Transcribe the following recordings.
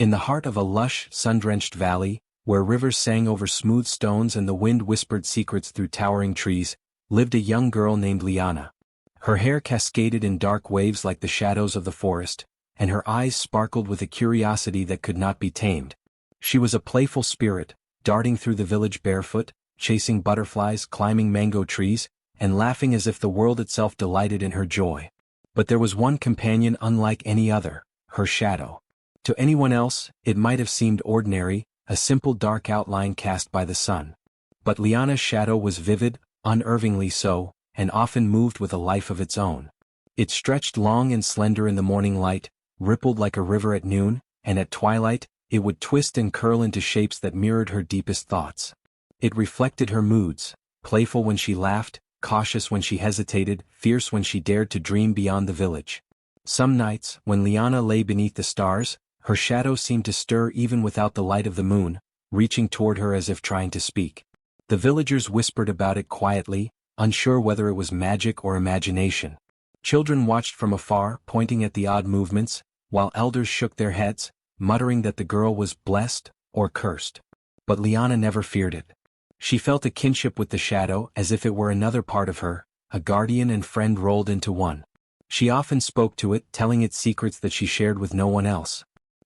In the heart of a lush, sun-drenched valley, where rivers sang over smooth stones and the wind whispered secrets through towering trees, lived a young girl named Leone. Her hair cascaded in dark waves like the shadows of the forest, and her eyes sparkled with a curiosity that could not be tamed. She was a playful spirit, darting through the village barefoot, chasing butterflies, climbing mango trees, and laughing as if the world itself delighted in her joy. But there was one companion unlike any other, her shadow. To anyone else, it might have seemed ordinary, a simple dark outline cast by the sun. But Leone's shadow was vivid, unnervingly so, and often moved with a life of its own. It stretched long and slender in the morning light, rippled like a river at noon, and at twilight, it would twist and curl into shapes that mirrored her deepest thoughts. It reflected her moods, playful when she laughed, cautious when she hesitated, fierce when she dared to dream beyond the village. Some nights, when Leone lay beneath the stars, her shadow seemed to stir even without the light of the moon, reaching toward her as if trying to speak. The villagers whispered about it quietly, unsure whether it was magic or imagination. Children watched from afar, pointing at the odd movements, while elders shook their heads, muttering that the girl was blessed or cursed. But Leone never feared it. She felt a kinship with the shadow as if it were another part of her, a guardian and friend rolled into one. She often spoke to it, telling it secrets that she shared with no one else.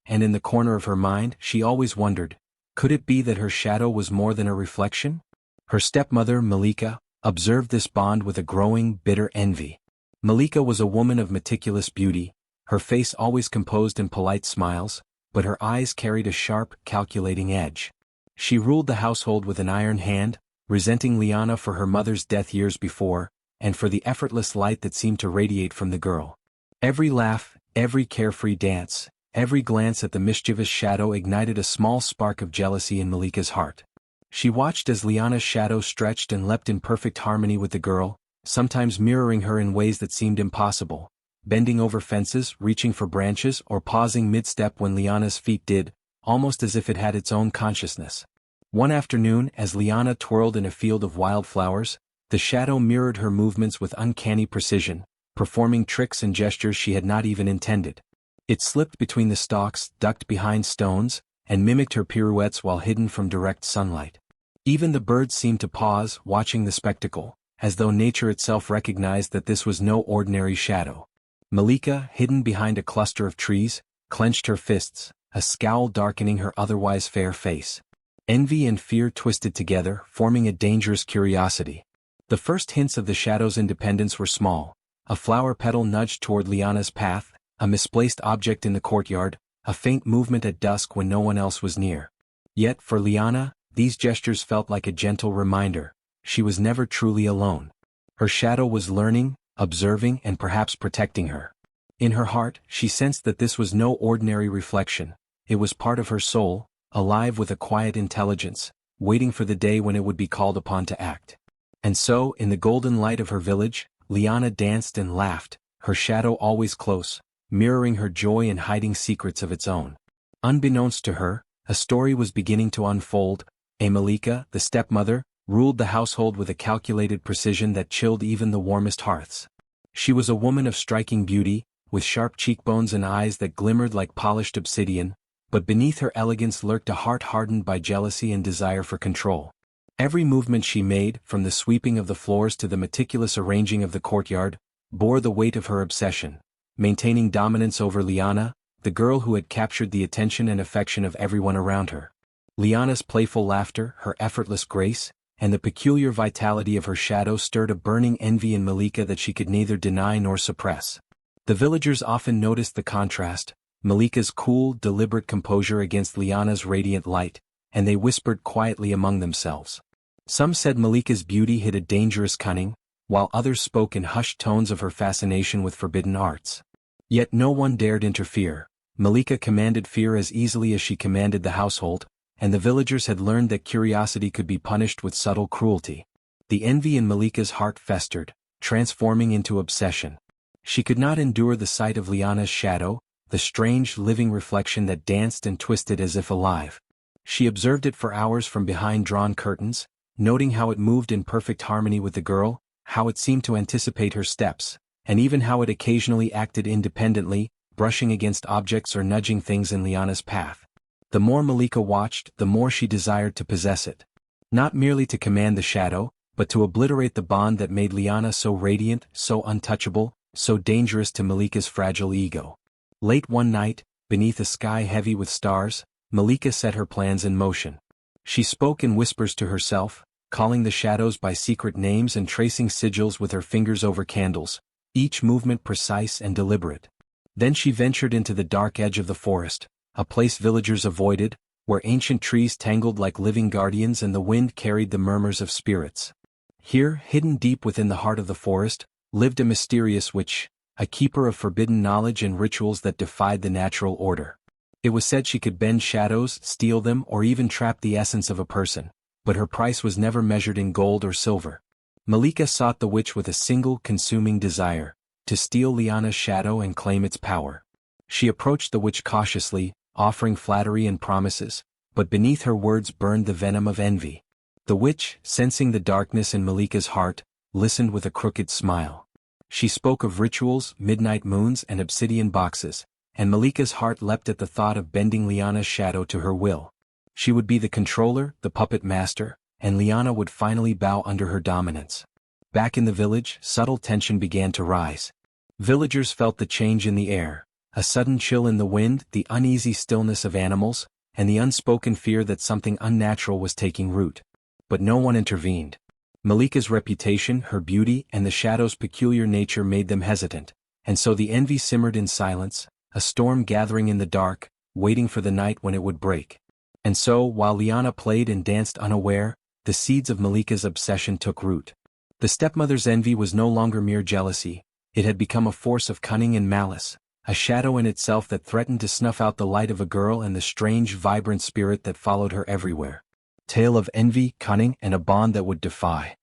And in the corner of her mind, she always wondered, could it be that her shadow was more than a reflection? Her stepmother, Malika, observed this bond with a growing, bitter envy. Malika was a woman of meticulous beauty, her face always composed in polite smiles, but her eyes carried a sharp, calculating edge. She ruled the household with an iron hand, resenting Leone for her mother's death years before, and for the effortless light that seemed to radiate from the girl. Every laugh, every carefree dance, every glance at the mischievous shadow ignited a small spark of jealousy in Malika's heart. She watched as Leone's shadow stretched and leapt in perfect harmony with the girl, sometimes mirroring her in ways that seemed impossible, bending over fences, reaching for branches, or pausing mid-step when Leone's feet did, almost as if it had its own consciousness. One afternoon, as Leone twirled in a field of wildflowers, the shadow mirrored her movements with uncanny precision, performing tricks and gestures she had not even intended. It slipped between the stalks, ducked behind stones, and mimicked her pirouettes while hidden from direct sunlight. Even the birds seemed to pause, watching the spectacle, as though nature itself recognized that this was no ordinary shadow. Malika, hidden behind a cluster of trees, clenched her fists, a scowl darkening her otherwise fair face. Envy and fear twisted together, forming a dangerous curiosity. The first hints of the shadow's independence were small. A flower petal nudged toward Leone's path, a misplaced object in the courtyard, a faint movement at dusk when no one else was near. Yet, for Leone, these gestures felt like a gentle reminder. She was never truly alone. Her shadow was learning, observing, and perhaps protecting her. In her heart, she sensed that this was no ordinary reflection. It was part of her soul, alive with a quiet intelligence, waiting for the day when it would be called upon to act. And so, in the golden light of her village, Leone danced and laughed, her shadow always close, mirroring her joy and hiding secrets of its own. Unbeknownst to her, a story was beginning to unfold. Malika, the stepmother, ruled the household with a calculated precision that chilled even the warmest hearths. She was a woman of striking beauty, with sharp cheekbones and eyes that glimmered like polished obsidian, but beneath her elegance lurked a heart hardened by jealousy and desire for control. Every movement she made, from the sweeping of the floors to the meticulous arranging of the courtyard, bore the weight of her obsession, maintaining dominance over Leone, the girl who had captured the attention and affection of everyone around her. Leone's playful laughter, her effortless grace, and the peculiar vitality of her shadow stirred a burning envy in Malika that she could neither deny nor suppress. The villagers often noticed the contrast, Malika's cool, deliberate composure against Leone's radiant light, and they whispered quietly among themselves. Some said Malika's beauty hid a dangerous cunning, while others spoke in hushed tones of her fascination with forbidden arts. Yet no one dared interfere. Malika commanded fear as easily as she commanded the household, and the villagers had learned that curiosity could be punished with subtle cruelty. The envy in Malika's heart festered, transforming into obsession. She could not endure the sight of Leone's shadow, the strange living reflection that danced and twisted as if alive. She observed it for hours from behind drawn curtains, noting how it moved in perfect harmony with the girl, how it seemed to anticipate her steps, and even how it occasionally acted independently, brushing against objects or nudging things in Leone's path. The more Malika watched, the more she desired to possess it. Not merely to command the shadow, but to obliterate the bond that made Leone so radiant, so untouchable, so dangerous to Malika's fragile ego. Late one night, beneath a sky heavy with stars, Malika set her plans in motion. She spoke in whispers to herself, calling the shadows by secret names and tracing sigils with her fingers over candles, each movement precise and deliberate. Then she ventured into the dark edge of the forest, a place villagers avoided, where ancient trees tangled like living guardians and the wind carried the murmurs of spirits. Here, hidden deep within the heart of the forest, lived a mysterious witch, a keeper of forbidden knowledge and rituals that defied the natural order. It was said she could bend shadows, steal them, or even trap the essence of a person, but her price was never measured in gold or silver. Malika sought the witch with a single consuming desire, to steal Leone's shadow and claim its power. She approached the witch cautiously, offering flattery and promises, but beneath her words burned the venom of envy. The witch, sensing the darkness in Malika's heart, listened with a crooked smile. She spoke of rituals, midnight moons and obsidian boxes, and Malika's heart leapt at the thought of bending Leone's shadow to her will. She would be the controller, the puppet master, and Leone would finally bow under her dominance. Back in the village, subtle tension began to rise. Villagers felt the change in the air, a sudden chill in the wind, the uneasy stillness of animals, and the unspoken fear that something unnatural was taking root. But no one intervened. Malika's reputation, her beauty, and the shadow's peculiar nature made them hesitant, and so the envy simmered in silence, a storm gathering in the dark, waiting for the night when it would break. And so, while Leone played and danced unaware, the seeds of Malika's obsession took root. The stepmother's envy was no longer mere jealousy, it had become a force of cunning and malice, a shadow in itself that threatened to snuff out the light of a girl and the strange, vibrant spirit that followed her everywhere. Tale of envy, cunning, and a bond that would defy.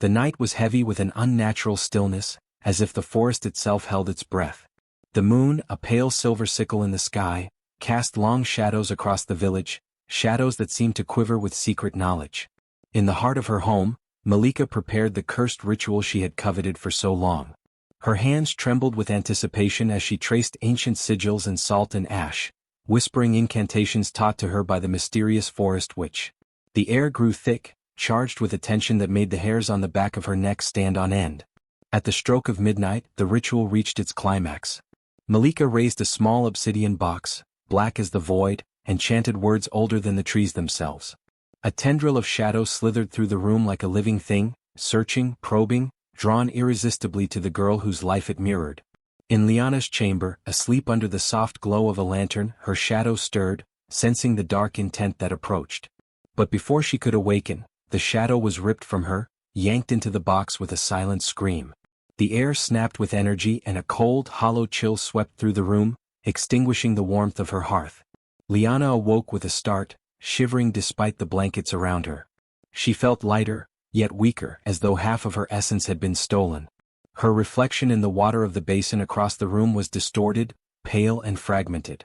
The night was heavy with an unnatural stillness, as if the forest itself held its breath. The moon, a pale silver sickle in the sky, cast long shadows across the village, shadows that seemed to quiver with secret knowledge. In the heart of her home, Malika prepared the cursed ritual she had coveted for so long. Her hands trembled with anticipation as she traced ancient sigils in salt and ash, whispering incantations taught to her by the mysterious forest witch. The air grew thick, charged with a tension that made the hairs on the back of her neck stand on end. At the stroke of midnight, the ritual reached its climax. Malika raised a small obsidian box, black as the void, and chanted words older than the trees themselves. A tendril of shadow slithered through the room like a living thing, searching, probing, drawn irresistibly to the girl whose life it mirrored. In Leone's chamber, asleep under the soft glow of a lantern, her shadow stirred, sensing the dark intent that approached. But before she could awaken, the shadow was ripped from her, yanked into the box with a silent scream. The air snapped with energy and a cold, hollow chill swept through the room, extinguishing the warmth of her hearth. Leone awoke with a start, shivering despite the blankets around her. She felt lighter, yet weaker, as though half of her essence had been stolen. Her reflection in the water of the basin across the room was distorted, pale and fragmented.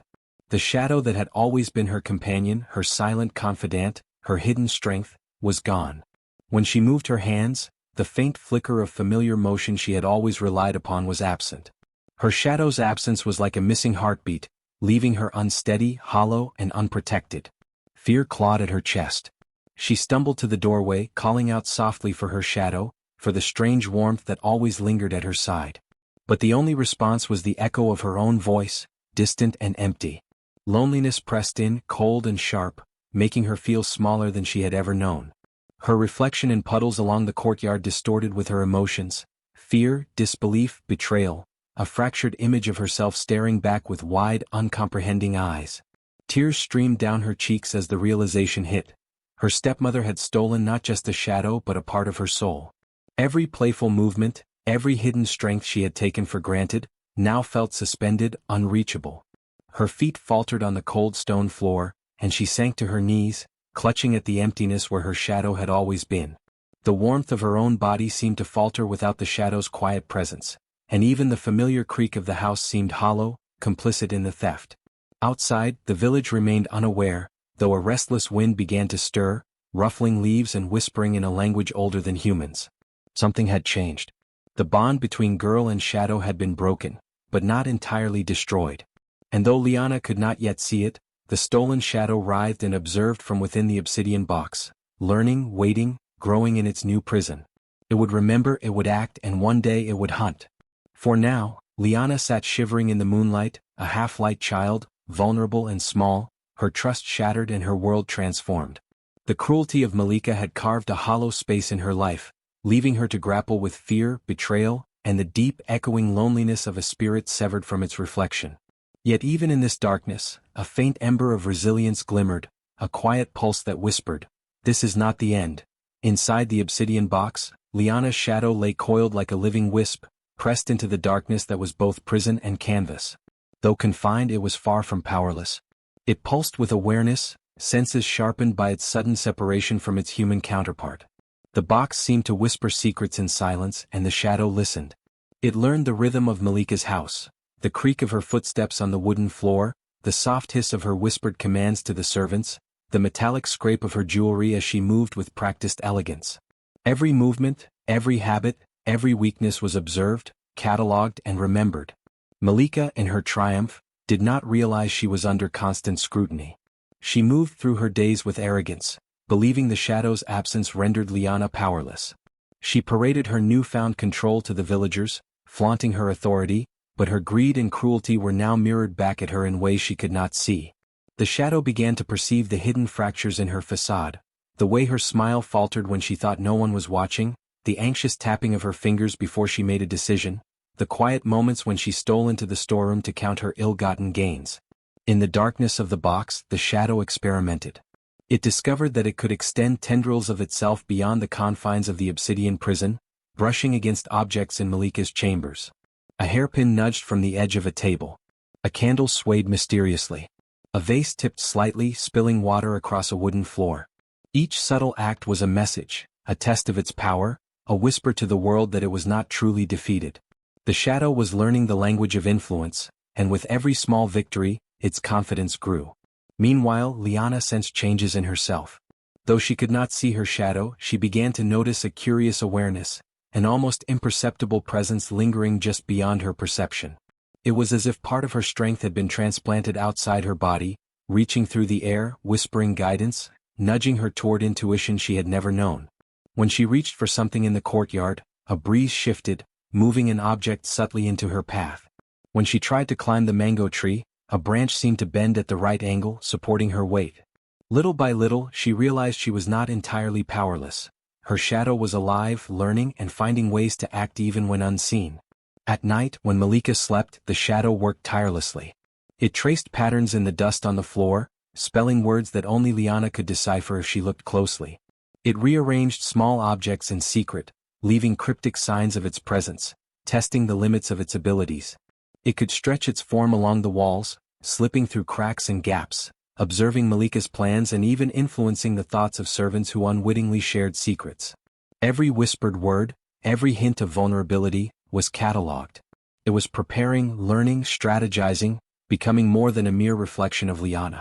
The shadow that had always been her companion, her silent confidant, her hidden strength, was gone. When she moved her hands, the faint flicker of familiar motion she had always relied upon was absent. Her shadow's absence was like a missing heartbeat, leaving her unsteady, hollow, and unprotected. Fear clawed at her chest. She stumbled to the doorway, calling out softly for her shadow, for the strange warmth that always lingered at her side. But the only response was the echo of her own voice, distant and empty. Loneliness pressed in, cold and sharp, making her feel smaller than she had ever known. Her reflection in puddles along the courtyard distorted with her emotions, fear, disbelief, betrayal, a fractured image of herself staring back with wide, uncomprehending eyes. Tears streamed down her cheeks as the realization hit. Her stepmother had stolen not just a shadow but a part of her soul. Every playful movement, every hidden strength she had taken for granted, now felt suspended, unreachable. Her feet faltered on the cold stone floor, and she sank to her knees, clutching at the emptiness where her shadow had always been. The warmth of her own body seemed to falter without the shadow's quiet presence, and even the familiar creak of the house seemed hollow, complicit in the theft. Outside, the village remained unaware, though a restless wind began to stir, ruffling leaves and whispering in a language older than humans. Something had changed. The bond between girl and shadow had been broken, but not entirely destroyed. And though Leone could not yet see it, the stolen shadow writhed and observed from within the obsidian box, learning, waiting, growing in its new prison. It would remember, it would act, and one day it would hunt. For now, Leone sat shivering in the moonlight, a half-light child, vulnerable and small, her trust shattered and her world transformed. The cruelty of Malika had carved a hollow space in her life, leaving her to grapple with fear, betrayal, and the deep, echoing loneliness of a spirit severed from its reflection. Yet even in this darkness, a faint ember of resilience glimmered, a quiet pulse that whispered, "This is not the end." Inside the obsidian box, Leone's shadow lay coiled like a living wisp, pressed into the darkness that was both prison and canvas. Though confined, it was far from powerless. It pulsed with awareness, senses sharpened by its sudden separation from its human counterpart. The box seemed to whisper secrets in silence, and the shadow listened. It learned the rhythm of Malika's house, the creak of her footsteps on the wooden floor, the soft hiss of her whispered commands to the servants, the metallic scrape of her jewelry as she moved with practiced elegance. Every movement, every habit, every weakness was observed, catalogued, and remembered. Malika, in her triumph, did not realize she was under constant scrutiny. She moved through her days with arrogance, believing the shadow's absence rendered Leone powerless. She paraded her newfound control to the villagers, flaunting her authority, but her greed and cruelty were now mirrored back at her in ways she could not see. The shadow began to perceive the hidden fractures in her facade, the way her smile faltered when she thought no one was watching, the anxious tapping of her fingers before she made a decision, the quiet moments when she stole into the storeroom to count her ill-gotten gains. In the darkness of the box, the shadow experimented. It discovered that it could extend tendrils of itself beyond the confines of the obsidian prison, brushing against objects in Malika's chambers. A hairpin nudged from the edge of a table. A candle swayed mysteriously. A vase tipped slightly, spilling water across a wooden floor. Each subtle act was a message, a test of its power, a whisper to the world that it was not truly defeated. The shadow was learning the language of influence, and with every small victory, its confidence grew. Meanwhile, Leone sensed changes in herself. Though she could not see her shadow, she began to notice a curious awareness, an almost imperceptible presence lingering just beyond her perception. It was as if part of her strength had been transplanted outside her body, reaching through the air, whispering guidance, nudging her toward intuition she had never known. When she reached for something in the courtyard, a breeze shifted, moving an object subtly into her path. When she tried to climb the mango tree, a branch seemed to bend at the right angle, supporting her weight. Little by little, she realized she was not entirely powerless. Her shadow was alive, learning and finding ways to act even when unseen. At night, when Malika slept, the shadow worked tirelessly. It traced patterns in the dust on the floor, spelling words that only Leone could decipher if she looked closely. It rearranged small objects in secret, leaving cryptic signs of its presence, testing the limits of its abilities. It could stretch its form along the walls, slipping through cracks and gaps, observing Malika's plans and even influencing the thoughts of servants who unwittingly shared secrets. Every whispered word, every hint of vulnerability, was catalogued. It was preparing, learning, strategizing, becoming more than a mere reflection of Leone.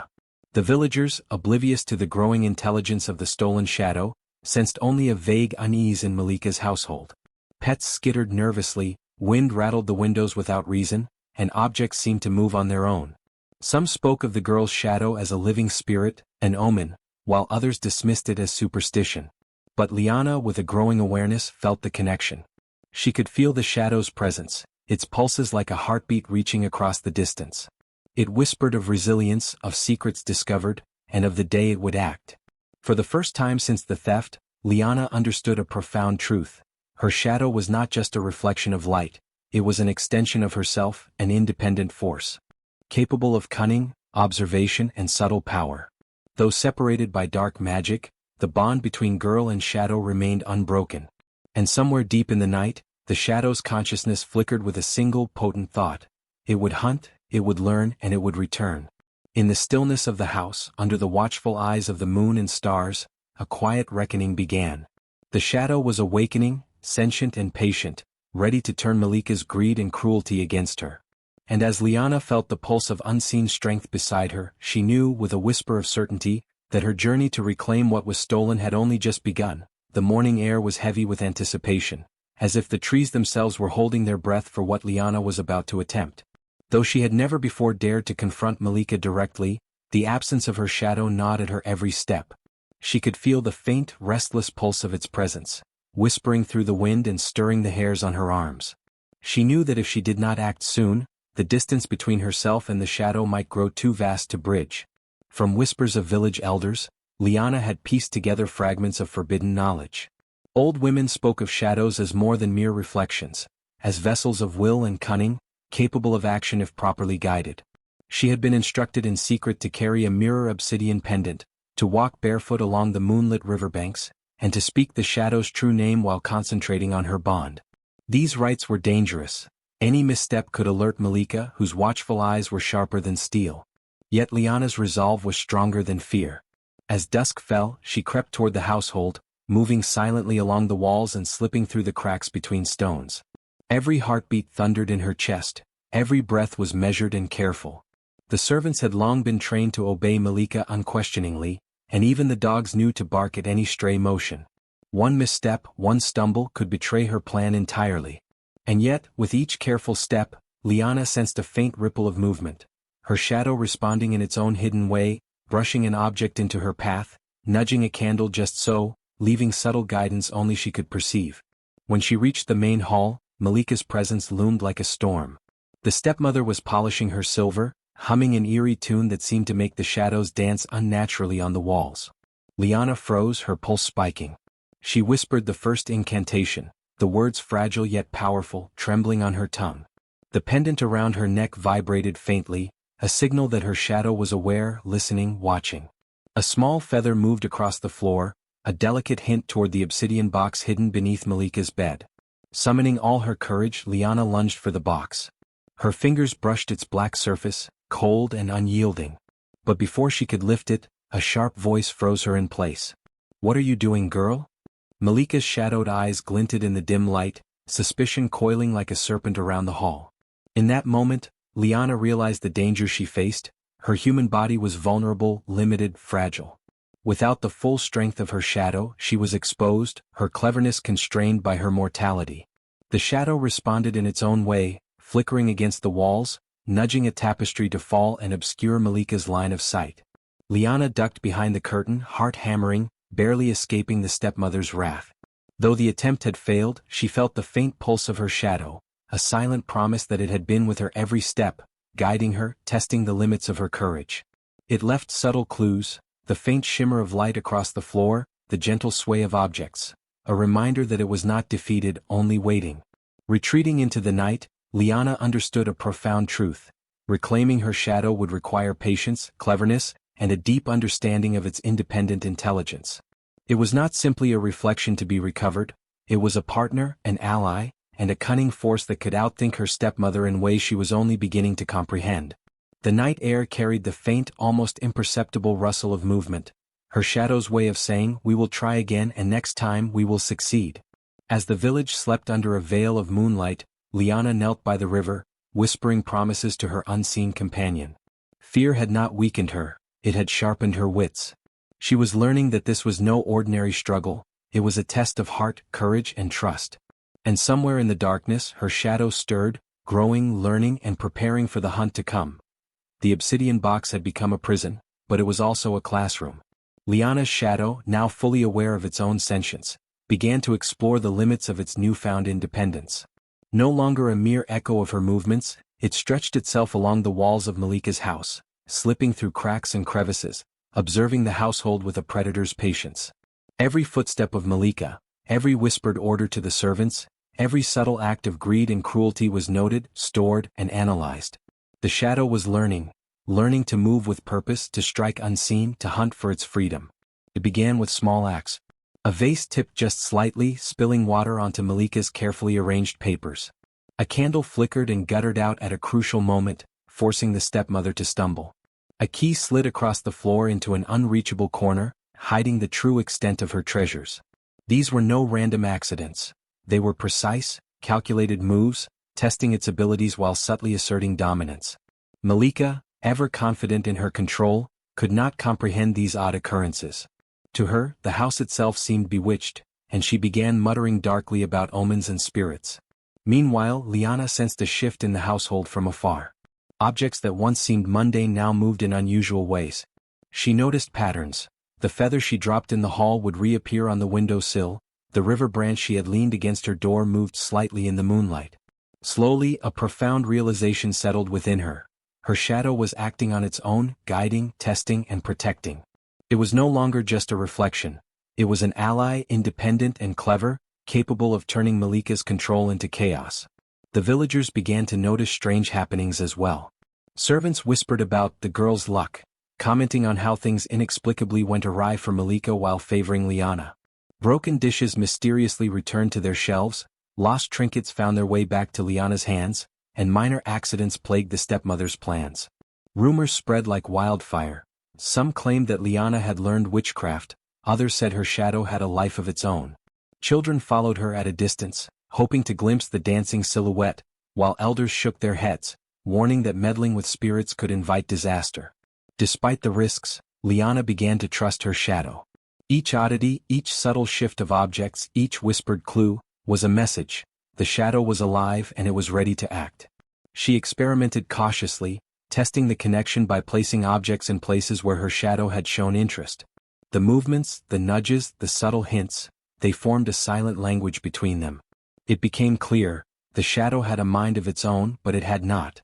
The villagers, oblivious to the growing intelligence of the stolen shadow, sensed only a vague unease in Malika's household. Pets skittered nervously, wind rattled the windows without reason, and objects seemed to move on their own. Some spoke of the girl's shadow as a living spirit, an omen, while others dismissed it as superstition. But Leone, with a growing awareness, felt the connection. She could feel the shadow's presence, its pulses like a heartbeat reaching across the distance. It whispered of resilience, of secrets discovered, and of the day it would act. For the first time since the theft, Leone understood a profound truth. Her shadow was not just a reflection of light, it was an extension of herself, an independent force. Capable of cunning, observation, and subtle power. Though separated by dark magic, the bond between girl and shadow remained unbroken. And somewhere deep in the night, the shadow's consciousness flickered with a single potent thought. It would hunt, it would learn, and it would return. In the stillness of the house, under the watchful eyes of the moon and stars, a quiet reckoning began. The shadow was awakening, sentient and patient, ready to turn Malika's greed and cruelty against her. And as Leone felt the pulse of unseen strength beside her, she knew, with a whisper of certainty, that her journey to reclaim what was stolen had only just begun. The morning air was heavy with anticipation, as if the trees themselves were holding their breath for what Leone was about to attempt. Though she had never before dared to confront Malika directly, The absence of her shadow gnawed at her every step. She could feel the faint, restless pulse of its presence, whispering through the wind and stirring the hairs on her arms. She knew that if she did not act soon, the distance between herself and the shadow might grow too vast to bridge. From whispers of village elders, Leone had pieced together fragments of forbidden knowledge. Old women spoke of shadows as more than mere reflections, as vessels of will and cunning, capable of action if properly guided. She had been instructed in secret to carry a mirror obsidian pendant, to walk barefoot along the moonlit riverbanks, and to speak the shadow's true name while concentrating on her bond. These rites were dangerous. Any misstep could alert Malika, whose watchful eyes were sharper than steel. Yet Leona's resolve was stronger than fear. As dusk fell, she crept toward the household, moving silently along the walls and slipping through the cracks between stones. Every heartbeat thundered in her chest, every breath was measured and careful. The servants had long been trained to obey Malika unquestioningly, and even the dogs knew to bark at any stray motion. One misstep, one stumble could betray her plan entirely. And yet, with each careful step, Leone sensed a faint ripple of movement, her shadow responding in its own hidden way, brushing an object into her path, nudging a candle just so, leaving subtle guidance only she could perceive. When she reached the main hall, Malika's presence loomed like a storm. The stepmother was polishing her silver, humming an eerie tune that seemed to make the shadows dance unnaturally on the walls. Leone froze, her pulse spiking. She whispered the first incantation, the words fragile yet powerful, trembling on her tongue. The pendant around her neck vibrated faintly, a signal that her shadow was aware, listening, watching. A small feather moved across the floor, a delicate hint toward the obsidian box hidden beneath Malika's bed. Summoning all her courage, Leone lunged for the box. Her fingers brushed its black surface, cold and unyielding. But before she could lift it, a sharp voice froze her in place. "What are you doing, girl?" Malika's shadowed eyes glinted in the dim light, suspicion coiling like a serpent around the hall. In that moment, Leone realized the danger she faced. Her human body was vulnerable, limited, fragile. Without the full strength of her shadow, she was exposed, her cleverness constrained by her mortality. The shadow responded in its own way, flickering against the walls, nudging a tapestry to fall and obscure Malika's line of sight. Leone ducked behind the curtain, heart hammering, barely escaping the stepmother's wrath. Though the attempt had failed, she felt the faint pulse of her shadow, a silent promise that it had been with her every step, guiding her, testing the limits of her courage. It left subtle clues, the faint shimmer of light across the floor, the gentle sway of objects, a reminder that it was not defeated, only waiting. Retreating into the night, Leone understood a profound truth. Reclaiming her shadow would require patience, cleverness, and a deep understanding of its independent intelligence. It was not simply a reflection to be recovered, it was a partner, an ally, and a cunning force that could outthink her stepmother in ways she was only beginning to comprehend. The night air carried the faint, almost imperceptible rustle of movement, her shadow's way of saying, "We will try again and next time we will succeed." As the village slept under a veil of moonlight, Leone knelt by the river, whispering promises to her unseen companion. Fear had not weakened her, it had sharpened her wits. She was learning that this was no ordinary struggle, it was a test of heart, courage, and trust. And somewhere in the darkness, her shadow stirred, growing, learning, and preparing for the hunt to come. The obsidian box had become a prison, but it was also a classroom. Leone's shadow, now fully aware of its own sentience, began to explore the limits of its newfound independence. No longer a mere echo of her movements, it stretched itself along the walls of Malika's house, slipping through cracks and crevices, observing the household with a predator's patience. Every footstep of Malika, every whispered order to the servants, every subtle act of greed and cruelty was noted, stored, and analyzed. The shadow was learning to move with purpose, to strike unseen, to hunt for its freedom. It began with small acts. A vase tipped just slightly, spilling water onto Malika's carefully arranged papers. A candle flickered and guttered out at a crucial moment, forcing the stepmother to stumble. A key slid across the floor into an unreachable corner, hiding the true extent of her treasures. These were no random accidents. They were precise, calculated moves, testing its abilities while subtly asserting dominance. Malika, ever confident in her control, could not comprehend these odd occurrences. To her, the house itself seemed bewitched, and she began muttering darkly about omens and spirits. Meanwhile, Leone sensed a shift in the household from afar. Objects that once seemed mundane now moved in unusual ways, She noticed patterns. The feather she dropped in the hall would reappear on the window sill. The river branch she had leaned against her door moved slightly in the moonlight. Slowly, a profound realization settled within her. Her shadow was acting on its own, guiding, testing, and protecting. It was no longer just a reflection. It was an ally, independent and clever, capable of turning Malika's control into chaos. The villagers began to notice strange happenings as well. Servants whispered about the girl's luck, commenting on how things inexplicably went awry for Malika while favoring Leone. Broken dishes mysteriously returned to their shelves, lost trinkets found their way back to Leone's hands, and minor accidents plagued the stepmother's plans. Rumors spread like wildfire. Some claimed that Leone had learned witchcraft, others said her shadow had a life of its own. Children followed her at a distance, hoping to glimpse the dancing silhouette, while elders shook their heads, warning that meddling with spirits could invite disaster. Despite the risks, Leone began to trust her shadow. Each oddity, each subtle shift of objects, each whispered clue, was a message. The shadow was alive and it was ready to act. She experimented cautiously, testing the connection by placing objects in places where her shadow had shown interest. The movements, the nudges, the subtle hints, they formed a silent language between them. It became clear, the shadow had a mind of its own, but it had not.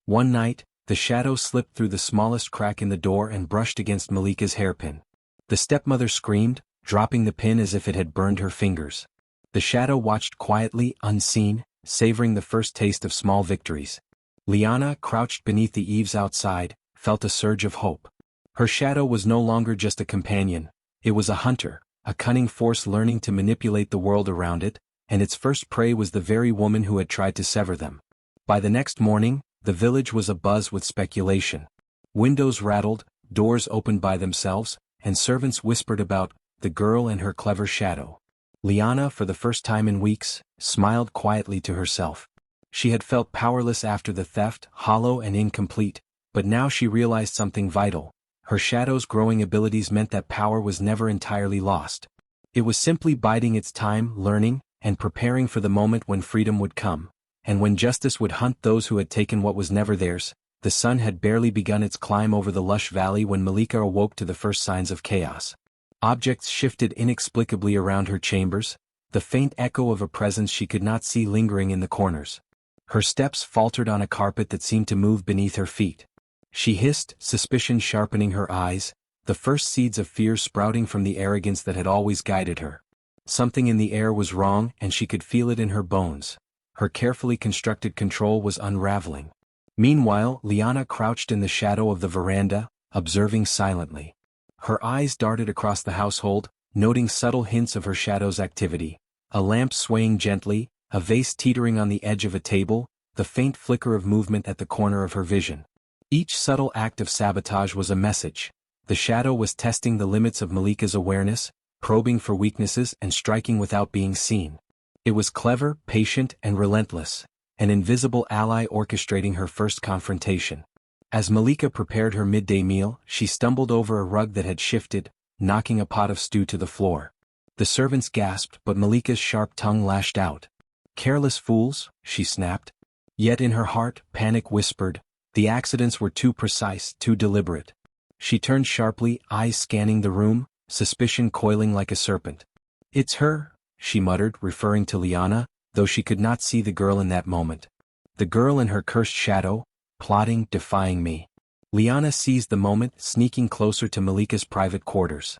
One night, the shadow slipped through the smallest crack in the door and brushed against Malika's hairpin. The stepmother screamed, dropping the pin as if it had burned her fingers. The shadow watched quietly, unseen, savoring the first taste of small victories. Leone, crouched beneath the eaves outside, felt a surge of hope. Her shadow was no longer just a companion, it was a hunter, a cunning force learning to manipulate the world around it, and its first prey was the very woman who had tried to sever them. By the next morning, the village was abuzz with speculation. Windows rattled, doors opened by themselves, and servants whispered about the girl and her clever shadow. Leone, for the first time in weeks, smiled quietly to herself. She had felt powerless after the theft, hollow and incomplete, but now she realized something vital. Her shadow's growing abilities meant that power was never entirely lost. It was simply biding its time, learning, and preparing for the moment when freedom would come, and when justice would hunt those who had taken what was never theirs. The sun had barely begun its climb over the lush valley when Malika awoke to the first signs of chaos. Objects shifted inexplicably around her chambers, the faint echo of a presence she could not see lingering in the corners. Her steps faltered on a carpet that seemed to move beneath her feet. She hissed, suspicion sharpening her eyes, the first seeds of fear sprouting from the arrogance that had always guided her. Something in the air was wrong and she could feel it in her bones. Her carefully constructed control was unraveling. Meanwhile, Leone crouched in the shadow of the veranda, observing silently. Her eyes darted across the household, noting subtle hints of her shadow's activity. A lamp swaying gently, a vase teetering on the edge of a table, the faint flicker of movement at the corner of her vision. Each subtle act of sabotage was a message. The shadow was testing the limits of Malika's awareness, probing for weaknesses and striking without being seen. It was clever, patient, and relentless, an invisible ally orchestrating her first confrontation. As Malika prepared her midday meal, she stumbled over a rug that had shifted, knocking a pot of stew to the floor. The servants gasped, but Malika's sharp tongue lashed out. "Careless fools," she snapped. Yet in her heart, panic whispered, the accidents were too precise, too deliberate. She turned sharply, eyes scanning the room, suspicion coiling like a serpent. "It's her," she muttered, referring to Leone, though she could not see the girl in that moment. The girl and her cursed shadow, plotting, defying me. Leone seized the moment, sneaking closer to Malika's private quarters.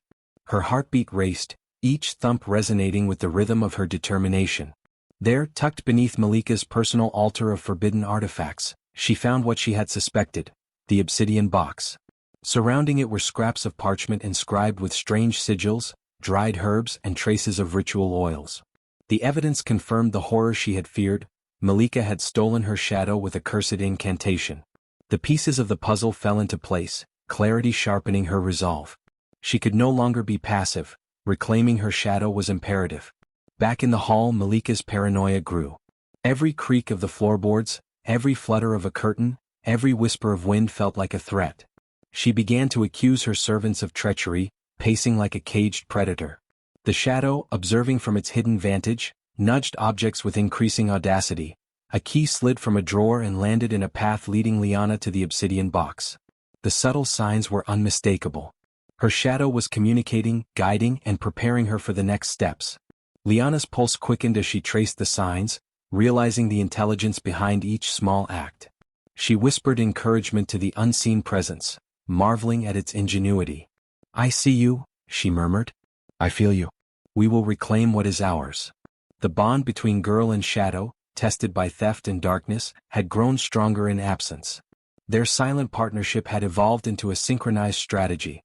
Her heartbeat raced, each thump resonating with the rhythm of her determination. There, tucked beneath Malika's personal altar of forbidden artifacts, she found what she had suspected, the obsidian box. Surrounding it were scraps of parchment inscribed with strange sigils, dried herbs and traces of ritual oils. The evidence confirmed the horror she had feared. Malika had stolen her shadow with a cursed incantation. The pieces of the puzzle fell into place, clarity sharpening her resolve. She could no longer be passive, reclaiming her shadow was imperative. Back in the hall, Malika's paranoia grew. Every creak of the floorboards, every flutter of a curtain, every whisper of wind felt like a threat. She began to accuse her servants of treachery, pacing like a caged predator. The shadow, observing from its hidden vantage, nudged objects with increasing audacity. A key slid from a drawer and landed in a path leading Leone to the obsidian box. The subtle signs were unmistakable. Her shadow was communicating, guiding, and preparing her for the next steps. Leone's pulse quickened as she traced the signs, realizing the intelligence behind each small act. She whispered encouragement to the unseen presence, marveling at its ingenuity. "I see you," she murmured. "I feel you. We will reclaim what is ours." The bond between girl and shadow, tested by theft and darkness, had grown stronger in absence. Their silent partnership had evolved into a synchronized strategy,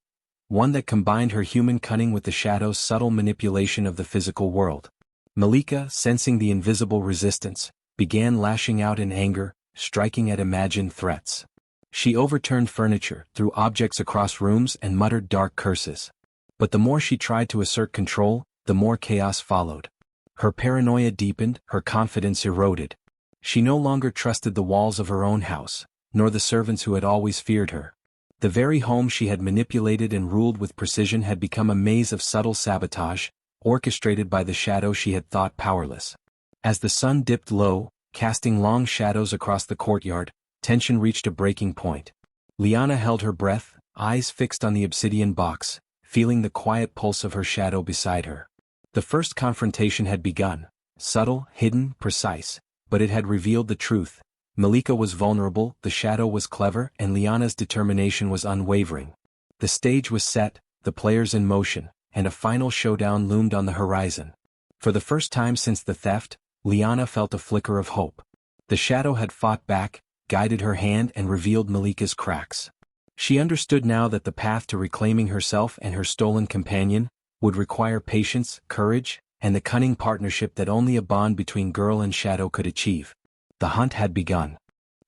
one that combined her human cunning with the shadow's subtle manipulation of the physical world. Malika, sensing the invisible resistance, began lashing out in anger, striking at imagined threats. She overturned furniture, threw objects across rooms, and muttered dark curses. But the more she tried to assert control, the more chaos followed. Her paranoia deepened, her confidence eroded. She no longer trusted the walls of her own house, nor the servants who had always feared her. The very home she had manipulated and ruled with precision had become a maze of subtle sabotage, orchestrated by the shadow she had thought powerless. As the sun dipped low, casting long shadows across the courtyard, tension reached a breaking point. Leone held her breath, eyes fixed on the obsidian box, feeling the quiet pulse of her shadow beside her. The first confrontation had begun, subtle, hidden, precise, but it had revealed the truth. Malika was vulnerable, the shadow was clever, and Leone's determination was unwavering. The stage was set, the players in motion, and a final showdown loomed on the horizon. For the first time since the theft, Leone felt a flicker of hope. The shadow had fought back, guided her hand, and revealed Malika's cracks. She understood now that the path to reclaiming herself and her stolen companion would require patience, courage, and the cunning partnership that only a bond between girl and shadow could achieve. The hunt had begun.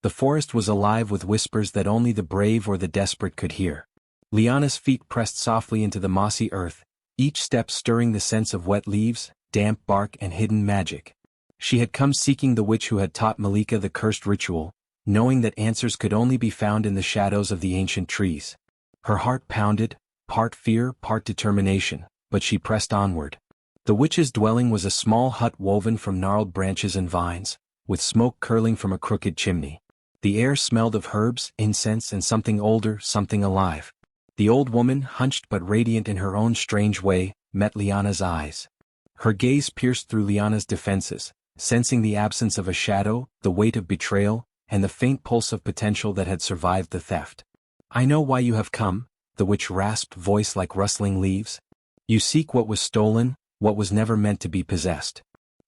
The forest was alive with whispers that only the brave or the desperate could hear. Leone's feet pressed softly into the mossy earth, each step stirring the sense of wet leaves, damp bark, and hidden magic. She had come seeking the witch who had taught Malika the cursed ritual, knowing that answers could only be found in the shadows of the ancient trees. Her heart pounded, part fear, part determination, but she pressed onward. The witch's dwelling was a small hut woven from gnarled branches and vines, with smoke curling from a crooked chimney. The air smelled of herbs, incense, and something older, something alive. The old woman, hunched but radiant in her own strange way, met Leone's eyes. Her gaze pierced through Leone's defenses, sensing the absence of a shadow, the weight of betrayal, and the faint pulse of potential that had survived the theft. "I know why you have come," the witch rasped, voice like rustling leaves. "You seek what was stolen, what was never meant to be possessed."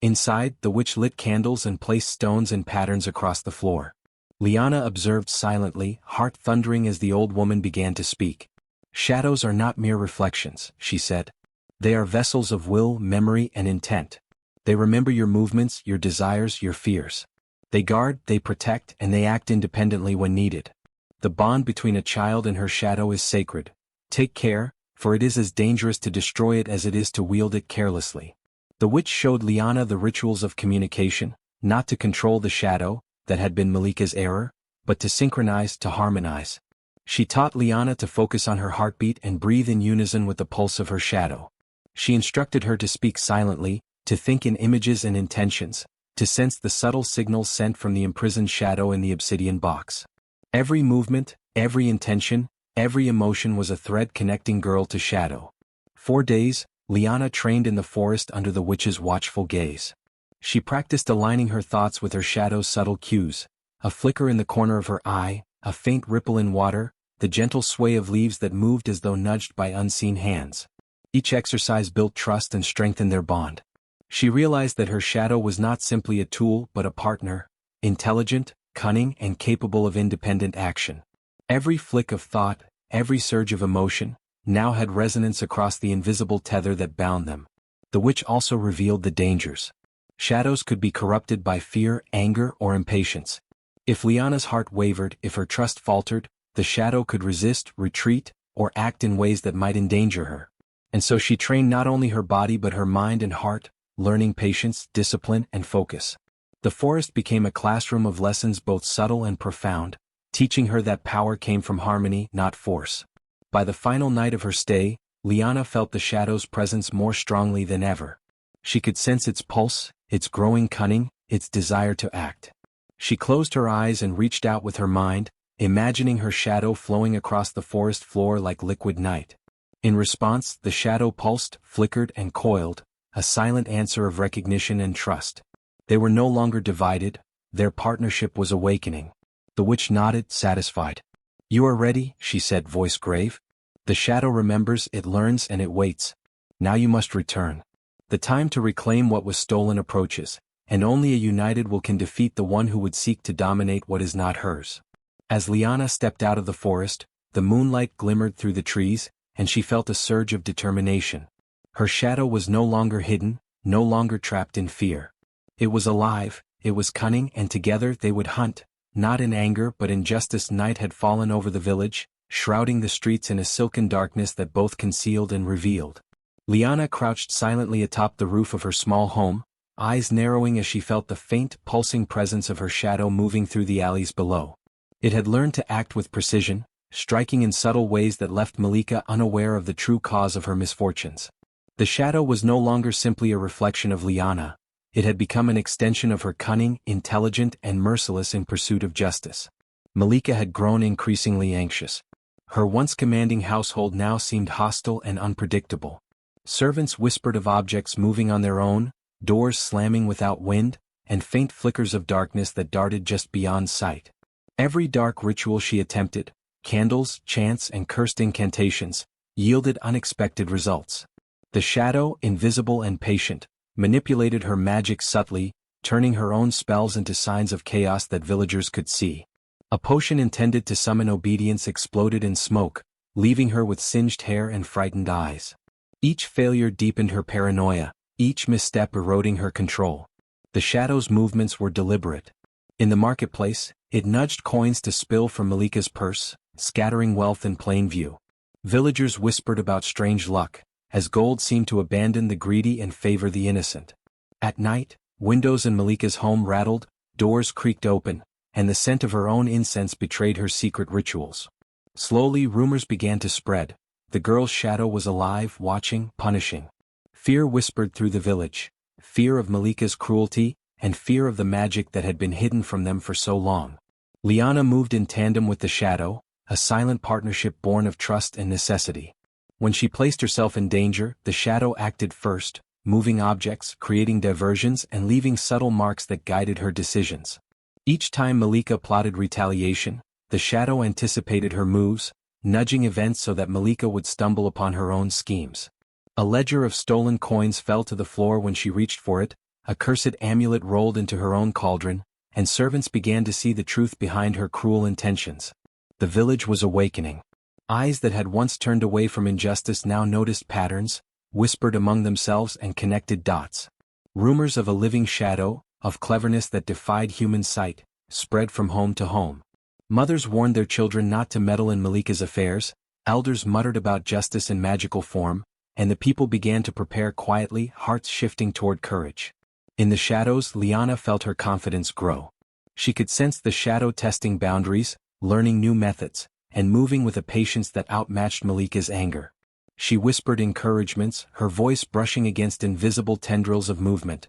Inside, the witch lit candles and placed stones and patterns across the floor. Leone observed silently, heart thundering as the old woman began to speak. "Shadows are not mere reflections," she said. "They are vessels of will, memory, and intent. They remember your movements, your desires, your fears. They guard, they protect, and they act independently when needed. The bond between a child and her shadow is sacred. Take care, for it is as dangerous to destroy it as it is to wield it carelessly." The witch showed Leone the rituals of communication, not to control the shadow, that had been Malika's error, but to synchronize, to harmonize. She taught Leone to focus on her heartbeat and breathe in unison with the pulse of her shadow. She instructed her to speak silently, to think in images and intentions, to sense the subtle signals sent from the imprisoned shadow in the obsidian box. Every movement, every intention, every emotion was a thread connecting girl to shadow. 4 days, Leone trained in the forest under the witch's watchful gaze. She practiced aligning her thoughts with her shadow's subtle cues, a flicker in the corner of her eye, a faint ripple in water, the gentle sway of leaves that moved as though nudged by unseen hands. Each exercise built trust and strengthened their bond. She realized that her shadow was not simply a tool but a partner, intelligent, cunning, and capable of independent action. Every flick of thought, every surge of emotion, now had resonance across the invisible tether that bound them. The witch also revealed the dangers. Shadows could be corrupted by fear, anger, or impatience. If Leone's heart wavered, if her trust faltered, the shadow could resist, retreat, or act in ways that might endanger her. And so she trained not only her body but her mind and heart, learning patience, discipline, and focus. The forest became a classroom of lessons both subtle and profound, teaching her that power came from harmony, not force. By the final night of her stay, Leone felt the shadow's presence more strongly than ever. She could sense its pulse, its growing cunning, its desire to act. She closed her eyes and reached out with her mind, imagining her shadow flowing across the forest floor like liquid night. In response, the shadow pulsed, flickered and coiled, a silent answer of recognition and trust. They were no longer divided, their partnership was awakening. The witch nodded, satisfied. "You are ready," she said, voice grave. "The shadow remembers, it learns and it waits. Now you must return. The time to reclaim what was stolen approaches, and only a united will can defeat the one who would seek to dominate what is not hers." As Leone stepped out of the forest, the moonlight glimmered through the trees, and she felt a surge of determination. Her shadow was no longer hidden, no longer trapped in fear. It was alive, it was cunning, and together they would hunt, not in anger but in justice. Night had fallen over the village, shrouding the streets in a silken darkness that both concealed and revealed. Leone crouched silently atop the roof of her small home, eyes narrowing as she felt the faint, pulsing presence of her shadow moving through the alleys below. It had learned to act with precision, striking in subtle ways that left Malika unaware of the true cause of her misfortunes. The shadow was no longer simply a reflection of Leone. It had become an extension of her cunning, intelligent and merciless in pursuit of justice. Malika had grown increasingly anxious. Her once commanding household now seemed hostile and unpredictable. Servants whispered of objects moving on their own, doors slamming without wind, and faint flickers of darkness that darted just beyond sight. Every dark ritual she attempted, candles, chants and cursed incantations, yielded unexpected results. The shadow, invisible and patient, manipulated her magic subtly, turning her own spells into signs of chaos that villagers could see. A potion intended to summon obedience exploded in smoke, leaving her with singed hair and frightened eyes. Each failure deepened her paranoia, each misstep eroding her control. The shadow's movements were deliberate. In the marketplace, it nudged coins to spill from Malika's purse, scattering wealth in plain view. Villagers whispered about strange luck, as gold seemed to abandon the greedy and favor the innocent. At night, windows in Malika's home rattled, doors creaked open, and the scent of her own incense betrayed her secret rituals. Slowly rumors began to spread. The girl's shadow was alive, watching, punishing. Fear whispered through the village, fear of Malika's cruelty, and fear of the magic that had been hidden from them for so long. Leone moved in tandem with the shadow, a silent partnership born of trust and necessity. When she placed herself in danger, the shadow acted first, moving objects, creating diversions and leaving subtle marks that guided her decisions. Each time Malika plotted retaliation, the shadow anticipated her moves, nudging events so that Malika would stumble upon her own schemes. A ledger of stolen coins fell to the floor when she reached for it, a cursed amulet rolled into her own cauldron, and servants began to see the truth behind her cruel intentions. The village was awakening. Eyes that had once turned away from injustice now noticed patterns, whispered among themselves and connected dots. Rumors of a living shadow, of cleverness that defied human sight, spread from home to home. Mothers warned their children not to meddle in Malika's affairs, elders muttered about justice in magical form, and the people began to prepare quietly, hearts shifting toward courage. In the shadows, Leone felt her confidence grow. She could sense the shadow testing boundaries, learning new methods, and moving with a patience that outmatched Malika's anger. She whispered encouragements, her voice brushing against invisible tendrils of movement.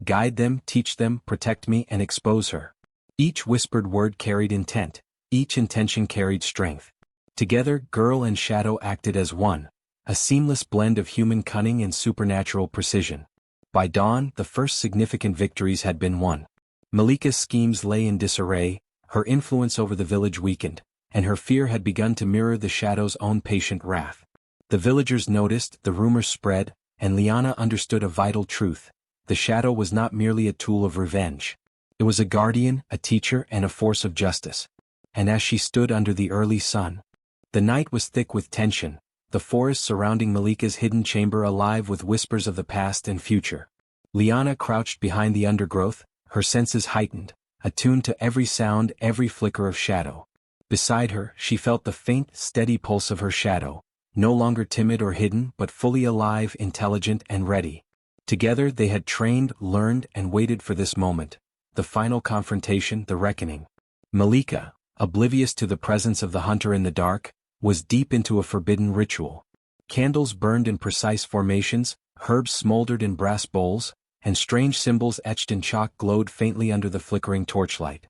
"Guide them, teach them, protect me, and expose her." Each whispered word carried intent, each intention carried strength. Together, girl and shadow acted as one, a seamless blend of human cunning and supernatural precision. By dawn, the first significant victories had been won. Malika's schemes lay in disarray, her influence over the village weakened, and her fear had begun to mirror the shadow's own patient wrath. The villagers noticed, the rumors spread, and Leone understood a vital truth. The shadow was not merely a tool of revenge. It was a guardian, a teacher, and a force of justice. And as she stood under the early sun, the night was thick with tension, the forest surrounding Malika's hidden chamber alive with whispers of the past and future. Leone crouched behind the undergrowth, her senses heightened, attuned to every sound, every flicker of shadow. Beside her, she felt the faint, steady pulse of her shadow, no longer timid or hidden but fully alive, intelligent and ready. Together they had trained, learned, and waited for this moment, the final confrontation, the reckoning. Malika, oblivious to the presence of the hunter in the dark, was deep into a forbidden ritual. Candles burned in precise formations, herbs smoldered in brass bowls, and strange symbols etched in chalk glowed faintly under the flickering torchlight.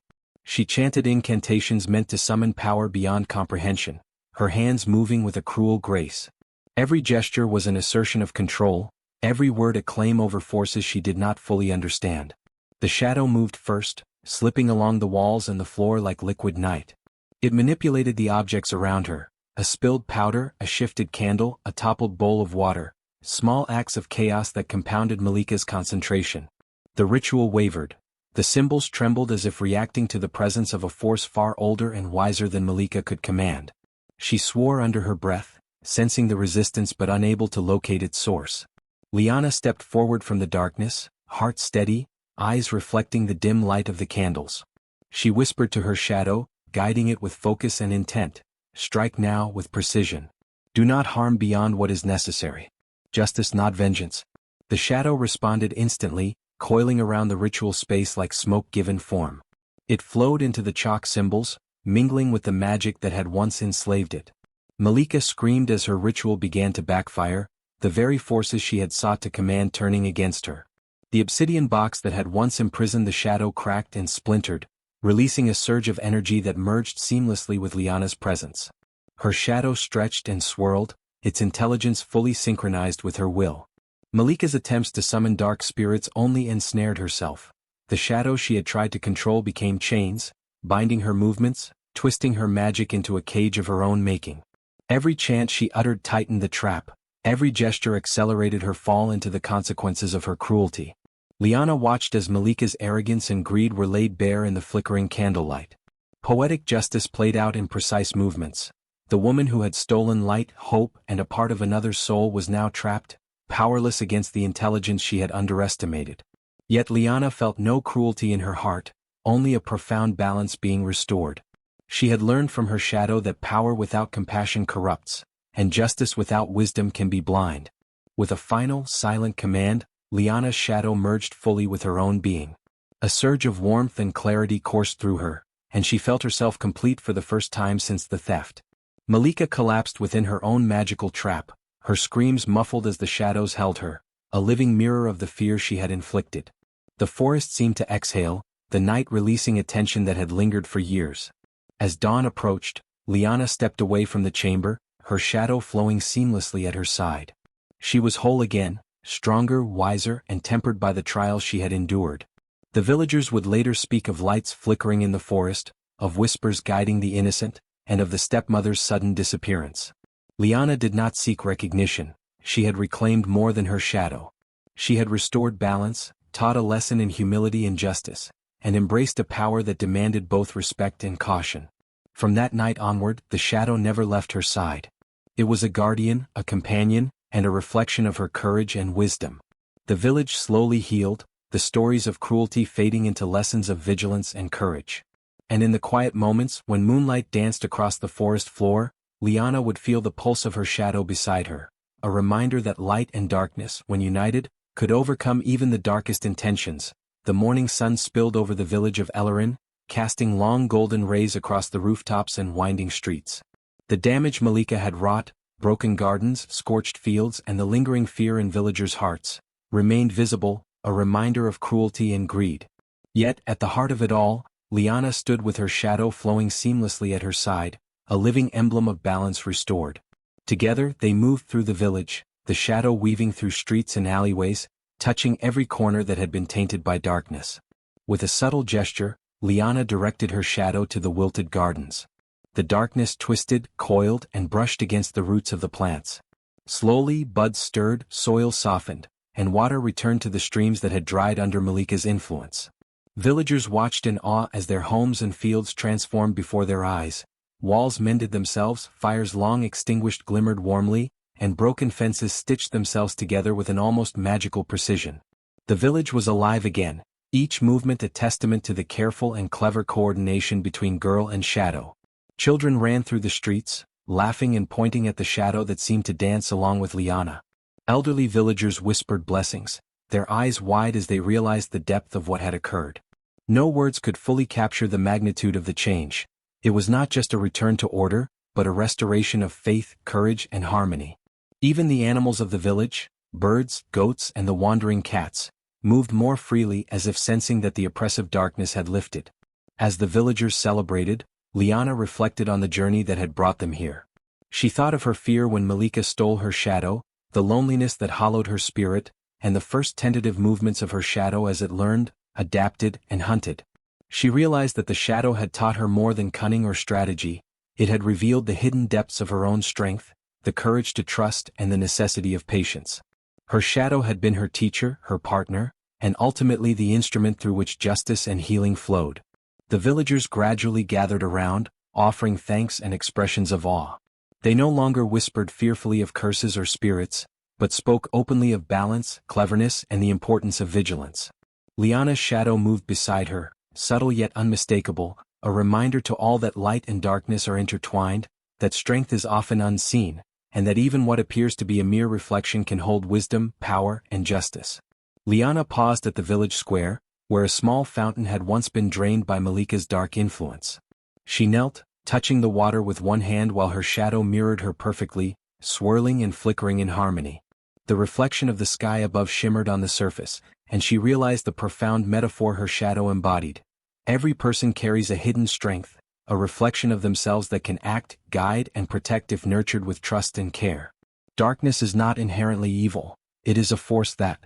She chanted incantations meant to summon power beyond comprehension, her hands moving with a cruel grace. Every gesture was an assertion of control, every word a claim over forces she did not fully understand. The shadow moved first, slipping along the walls and the floor like liquid night. It manipulated the objects around her, a spilled powder, a shifted candle, a toppled bowl of water, small acts of chaos that compounded Malika's concentration. The ritual wavered. The symbols trembled as if reacting to the presence of a force far older and wiser than Malika could command. She swore under her breath, sensing the resistance but unable to locate its source. Leone stepped forward from the darkness, heart steady, eyes reflecting the dim light of the candles. She whispered to her shadow, guiding it with focus and intent, "Strike now with precision. Do not harm beyond what is necessary. Justice, not vengeance." The shadow responded instantly, coiling around the ritual space like smoke given form. It flowed into the chalk symbols, mingling with the magic that had once enslaved it. Malika screamed as her ritual began to backfire, the very forces she had sought to command turning against her. The obsidian box that had once imprisoned the shadow cracked and splintered, releasing a surge of energy that merged seamlessly with Leone's presence. Her shadow stretched and swirled, its intelligence fully synchronized with her will. Malika's attempts to summon dark spirits only ensnared herself. The shadows she had tried to control became chains, binding her movements, twisting her magic into a cage of her own making. Every chant she uttered tightened the trap, every gesture accelerated her fall into the consequences of her cruelty. Leone watched as Malika's arrogance and greed were laid bare in the flickering candlelight. Poetic justice played out in precise movements. The woman who had stolen light, hope, and a part of another's soul was now trapped, powerless against the intelligence she had underestimated. Yet Leone felt no cruelty in her heart, only a profound balance being restored. She had learned from her shadow that power without compassion corrupts, and justice without wisdom can be blind. With a final, silent command, Leone's shadow merged fully with her own being. A surge of warmth and clarity coursed through her, and she felt herself complete for the first time since the theft. Malika collapsed within her own magical trap, her screams muffled as the shadows held her, a living mirror of the fear she had inflicted. The forest seemed to exhale, the night releasing a tension that had lingered for years. As dawn approached, Leone stepped away from the chamber, her shadow flowing seamlessly at her side. She was whole again, stronger, wiser, and tempered by the trials she had endured. The villagers would later speak of lights flickering in the forest, of whispers guiding the innocent, and of the stepmother's sudden disappearance. Leone did not seek recognition, she had reclaimed more than her shadow. She had restored balance, taught a lesson in humility and justice, and embraced a power that demanded both respect and caution. From that night onward, the shadow never left her side. It was a guardian, a companion, and a reflection of her courage and wisdom. The village slowly healed, the stories of cruelty fading into lessons of vigilance and courage. And in the quiet moments when moonlight danced across the forest floor, Leone would feel the pulse of her shadow beside her, a reminder that light and darkness, when united, could overcome even the darkest intentions. The morning sun spilled over the village of Elleren, casting long golden rays across the rooftops and winding streets. The damage Malika had wrought, broken gardens, scorched fields, and the lingering fear in villagers' hearts, remained visible, a reminder of cruelty and greed. Yet, at the heart of it all, Leone stood with her shadow flowing seamlessly at her side, a living emblem of balance restored. Together they moved through the village, the shadow weaving through streets and alleyways, touching every corner that had been tainted by darkness. With a subtle gesture, Leone directed her shadow to the wilted gardens. The darkness twisted, coiled, and brushed against the roots of the plants. Slowly, buds stirred, soil softened, and water returned to the streams that had dried under Malika's influence. Villagers watched in awe as their homes and fields transformed before their eyes. Walls mended themselves, fires long extinguished glimmered warmly, and broken fences stitched themselves together with an almost magical precision. The village was alive again, each movement a testament to the careful and clever coordination between girl and shadow. Children ran through the streets, laughing and pointing at the shadow that seemed to dance along with Leone. Elderly villagers whispered blessings, their eyes wide as they realized the depth of what had occurred. No words could fully capture the magnitude of the change. It was not just a return to order, but a restoration of faith, courage, and harmony. Even the animals of the village, birds, goats, and the wandering cats, moved more freely as if sensing that the oppressive darkness had lifted. As the villagers celebrated, Leone reflected on the journey that had brought them here. She thought of her fear when Malika stole her shadow, the loneliness that hollowed her spirit, and the first tentative movements of her shadow as it learned, adapted, and hunted. She realized that the shadow had taught her more than cunning or strategy. It had revealed the hidden depths of her own strength, the courage to trust, and the necessity of patience. Her shadow had been her teacher, her partner, and ultimately the instrument through which justice and healing flowed. The villagers gradually gathered around, offering thanks and expressions of awe. They no longer whispered fearfully of curses or spirits, but spoke openly of balance, cleverness, and the importance of vigilance. Leone's shadow moved beside her, subtle yet unmistakable, a reminder to all that light and darkness are intertwined, that strength is often unseen, and that even what appears to be a mere reflection can hold wisdom, power, and justice. Leone paused at the village square, where a small fountain had once been drained by Malika's dark influence. She knelt, touching the water with one hand while her shadow mirrored her perfectly, swirling and flickering in harmony. The reflection of the sky above shimmered on the surface, and she realized the profound metaphor her shadow embodied. Every person carries a hidden strength, a reflection of themselves that can act, guide, and protect if nurtured with trust and care. Darkness is not inherently evil, it is a force that.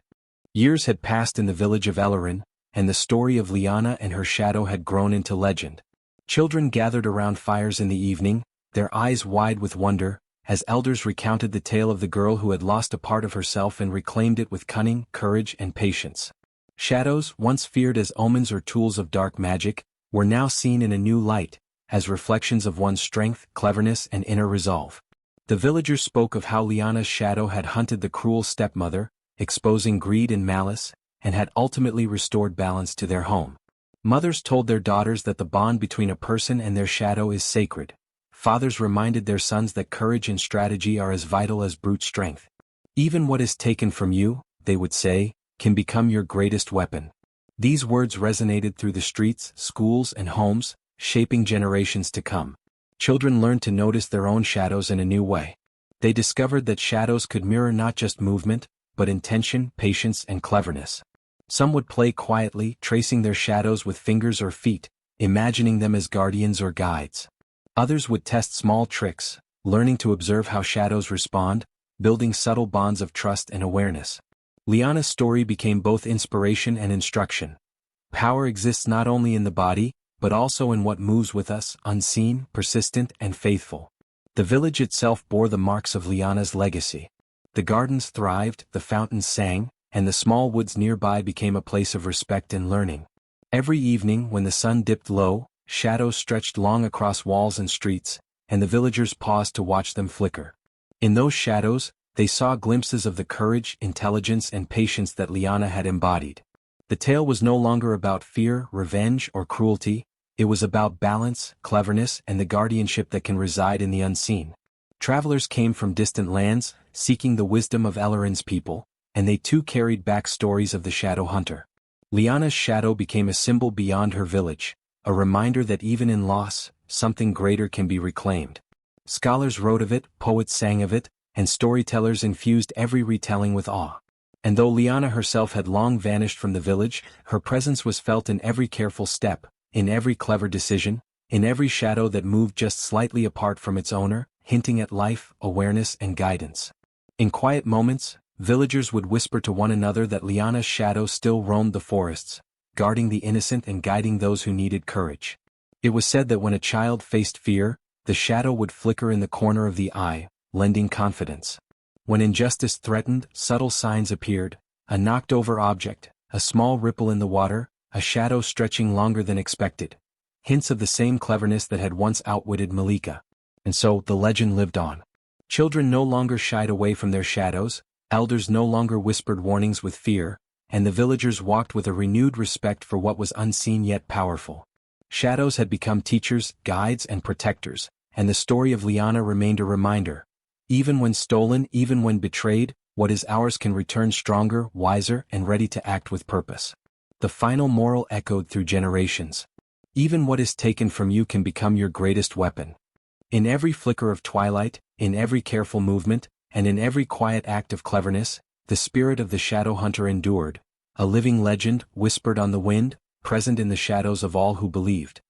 Years had passed in the village of Elerin, and the story of Leone and her shadow had grown into legend. Children gathered around fires in the evening, their eyes wide with wonder, as elders recounted the tale of the girl who had lost a part of herself and reclaimed it with cunning, courage, and patience. Shadows, once feared as omens or tools of dark magic, were now seen in a new light, as reflections of one's strength, cleverness, and inner resolve. The villagers spoke of how Leone's shadow had hunted the cruel stepmother, exposing greed and malice, and had ultimately restored balance to their home. Mothers told their daughters that the bond between a person and their shadow is sacred. Fathers reminded their sons that courage and strategy are as vital as brute strength. Even what is taken from you, they would say, can become your greatest weapon. These words resonated through the streets, schools, and homes, shaping generations to come. Children learned to notice their own shadows in a new way. They discovered that shadows could mirror not just movement, but intention, patience, and cleverness. Some would play quietly, tracing their shadows with fingers or feet, imagining them as guardians or guides. Others would test small tricks, learning to observe how shadows respond, building subtle bonds of trust and awareness. Leone's story became both inspiration and instruction. Power exists not only in the body, but also in what moves with us, unseen, persistent, and faithful. The village itself bore the marks of Leone's legacy. The gardens thrived, the fountains sang, and the small woods nearby became a place of respect and learning. Every evening when the sun dipped low, shadows stretched long across walls and streets, and the villagers paused to watch them flicker. In those shadows, they saw glimpses of the courage, intelligence, and patience that Leone had embodied. The tale was no longer about fear, revenge, or cruelty. It was about balance, cleverness, and the guardianship that can reside in the unseen. Travelers came from distant lands, seeking the wisdom of Elerin's people, and they too carried back stories of the shadow hunter. Leone's shadow became a symbol beyond her village, a reminder that even in loss, something greater can be reclaimed. Scholars wrote of it, poets sang of it, and storytellers infused every retelling with awe. And though Leone herself had long vanished from the village, her presence was felt in every careful step, in every clever decision, in every shadow that moved just slightly apart from its owner, hinting at life, awareness, and guidance. In quiet moments, villagers would whisper to one another that Leone's shadow still roamed the forests, guarding the innocent and guiding those who needed courage. It was said that when a child faced fear, the shadow would flicker in the corner of the eye, lending confidence. When injustice threatened, subtle signs appeared, a knocked-over object, a small ripple in the water, a shadow stretching longer than expected. Hints of the same cleverness that had once outwitted Malika. And so, the legend lived on. Children no longer shied away from their shadows, elders no longer whispered warnings with fear, and the villagers walked with a renewed respect for what was unseen yet powerful. Shadows had become teachers, guides, and protectors, and the story of Leone remained a reminder. Even when stolen, even when betrayed, what is ours can return stronger, wiser, and ready to act with purpose. The final moral echoed through generations. Even what is taken from you can become your greatest weapon. In every flicker of twilight, in every careful movement, and in every quiet act of cleverness, the spirit of the shadow hunter endured, a living legend, whispered on the wind, present in the shadows of all who believed.